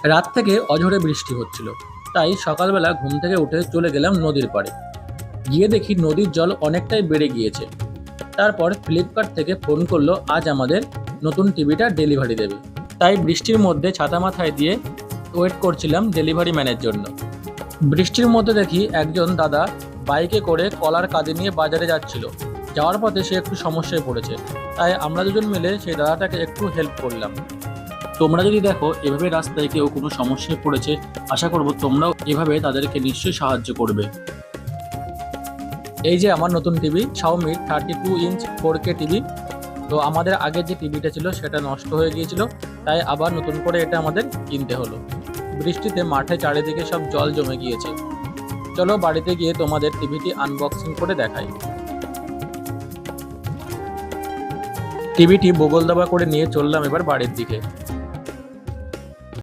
রাত থেকে অঝোরে বৃষ্টি হচ্ছিল, তাই সকালবেলা ঘুম থেকে উঠে চলে গেলাম নদীর পাড়ে। গিয়ে দেখি নদীর জল অনেকটাই বেড়ে গিয়েছে। তারপর ফ্লিপকার্ট থেকে ফোন করলো আজ আমাদের নতুন টিভিটা ডেলিভারি দেবে। তাই বৃষ্টির মধ্যে ছাতা মাথায় দিয়ে ওয়েট করছিলাম ডেলিভারি ম্যানের জন্য। বৃষ্টির মধ্যে দেখি একজন দাদা বাইকে করে কলার কাঁদি নিয়ে বাজারে যাচ্ছিল। যাওয়ার পথে সে একটু সমস্যায় পড়েছে, তাই আমরা দুজন মিলে সেই দাদাটাকে একটু হেল্প করলাম। তোমরা যদি দেখো এভাবে রাস্তায় কেউ কোনো সমস্যায় পড়েছে, আশা করব তোমরাও এভাবে তাদেরকে নিশ্চয়ই সাহায্য করবে। এই যে আমার নতুন TV, Xiaomi 32 inch 4K TV. তো আমাদের আগে যে টিভিটা ছিল সেটা নষ্ট হয়ে গিয়েছিল, তাই আবার নতুন করে এটা আমাদের কিনতে হলো। বৃষ্টিতে মাঠে চারিদিকে সব জল জমে গিয়েছে। চলো বাড়িতে গিয়ে তোমাদের টিভিটি আনবক্সিং করে দেখাই। টিভিটি বগল দাবা করে নিয়ে চললাম এবার বাড়ির দিকে।